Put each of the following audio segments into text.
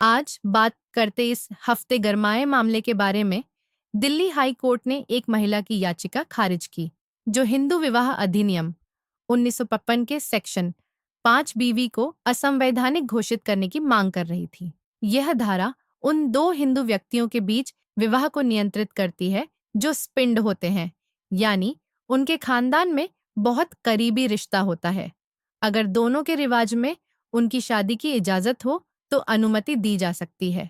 आज बात करते इस हफ्ते गरमाए मामले के बारे में। दिल्ली हाई कोर्ट ने एक महिला की याचिका खारिज की जो हिंदू विवाह अधिनियम 1955 के सेक्शन 5 बीवी को असंवैधानिक घोषित करने की मांग कर रही थी। यह धारा उन दो हिंदू व्यक्तियों के बीच विवाह को नियंत्रित करती है जो स्पिंड होते हैं, यानी उनके खानदान में बहुत करीबी रिश्ता होता है। अगर दोनों के रिवाज में उनकी शादी की इजाजत हो तो अनुमति दी जा सकती है।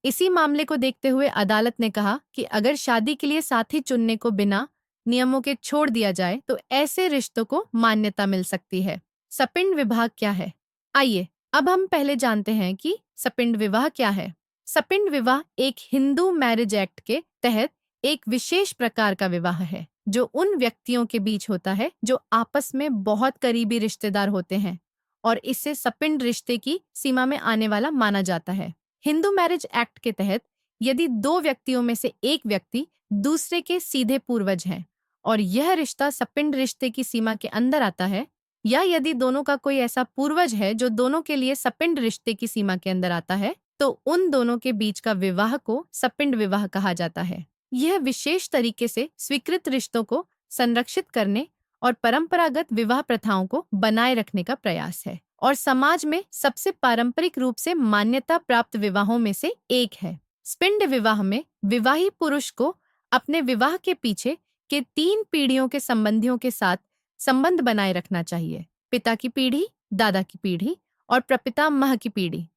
इसी मामले को देखते हुए अदालत ने कहा कि अगर शादी के लिए साथी चुनने को बिना नियमों के छोड़ दिया जाए तो ऐसे रिश्तों को मान्यता मिल सकती है। सपिंड विवाह क्या है? आइए अब हम पहले जानते हैं कि सपिंड विवाह क्या है। सपिंड विवाह एक हिंदू मैरिज एक्ट के तहत एक विशेष प्रकार का विवाह है जो उन व्यक्तियों के बीच होता है जो आपस में बहुत करीबी रिश्तेदार होते हैं और इससे सपिंड रिश्ते की सीमा में आने वाला माना जाता है। हिंदू मैरिज एक्ट के तहत यदि दो व्यक्तियों में से एक व्यक्ति दूसरे के सीधे पूर्वज हैं और यह रिश्ता सपिंड रिश्ते की सीमा के अंदर आता है, या यदि दोनों का कोई ऐसा पूर्वज है जो दोनों के लिए सपिंड रिश्ते की सीमा के अंदर आता है, तो उन दोनों के बीच का विवाह को सपिंड विवाह कहा जाता है। यह विशेष तरीके से स्वीकृत रिश्तों को संरक्षित करने और परंपरागत विवाह प्रथाओं को बनाए रखने का प्रयास है और समाज में सबसे पारंपरिक रूप से मान्यता प्राप्त विवाहों में से एक है। स्पिंड विवाह में विवाही पुरुष को अपने विवाह के पीछे के 3 पीढ़ियों के संबंधियों के साथ संबंध बनाए रखना चाहिए: पिता की पीढ़ी, दादा की पीढ़ी और प्रपितामह की पीढ़ी।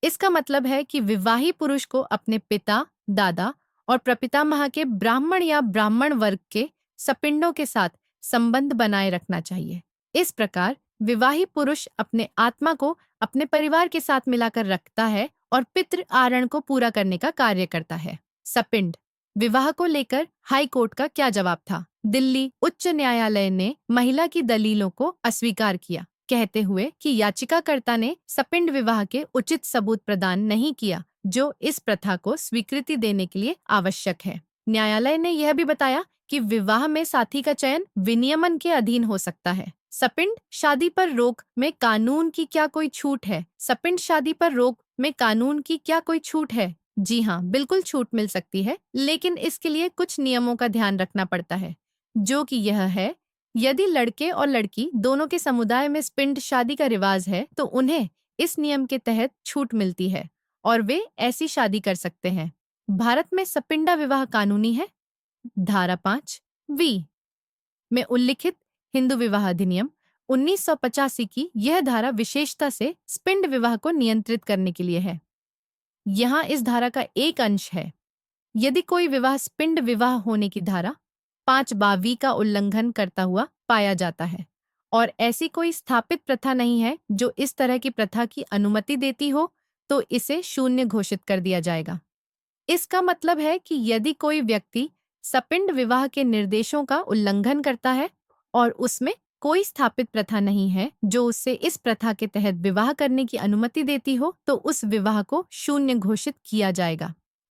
इसका मतलब है कि विवाही पुरुष को अपने पिता, दादा और प्रपितामह के ब्राह्मण या ब्राह्मण वर्ग के सपिंडों के साथ संबंध बनाए रखना चाहिए। इस प्रकार विवाही पुरुष अपने आत्मा को अपने परिवार के साथ मिलाकर रखता है और पितृ आरण को पूरा करने का कार्य करता है। सपिंड विवाह को लेकर हाई कोर्ट का क्या जवाब था? दिल्ली उच्च न्यायालय ने महिला की दलीलों को अस्वीकार किया, कहते हुए कि याचिकाकर्ता ने सपिंड विवाह के उचित सबूत प्रदान नहीं किया जो इस प्रथा को स्वीकृति देने के लिए आवश्यक है। न्यायालय ने यह भी बताया कि विवाह में साथी का चयन विनियमन के अधीन हो सकता है। सपिंड शादी पर रोक में कानून की क्या कोई छूट है? सपिंड शादी पर रोक में कानून की क्या कोई छूट है? जी हाँ, बिल्कुल छूट मिल सकती है, लेकिन इसके लिए कुछ नियमों का ध्यान रखना पड़ता है, जो कि यह है, यदि लड़के और लड़की दोनों के समुदाय में स्पिंड शादी का रिवाज है तो उन्हें इस नियम के तहत छूट मिलती है और वे ऐसी शादी कर सकते हैं। भारत में सपिंडा विवाह कानूनी है। धारा 5 में उल्लिखित हिंदू विवाह अधिनियम 1985 की यह धारा विशेषता से स्पिंड विवाह को नियंत्रित करने के लिए है। यहाँ इस धारा का एक अंश है, यदि कोई विवाह स्पिंड विवाह होने की धारा 5 का उल्लंघन करता हुआ पाया जाता है और ऐसी कोई स्थापित प्रथा नहीं है जो इस तरह की प्रथा की अनुमति देती हो, तो इसे शून्य घोषित कर दिया जाएगा। इसका मतलब है कि यदि कोई व्यक्ति सपिंड विवाह के निर्देशों का उल्लंघन करता है और उसमें कोई स्थापित प्रथा नहीं है जो उससे इस प्रथा के तहत विवाह करने की अनुमति देती हो, तो उस विवाह को शून्य घोषित किया जाएगा।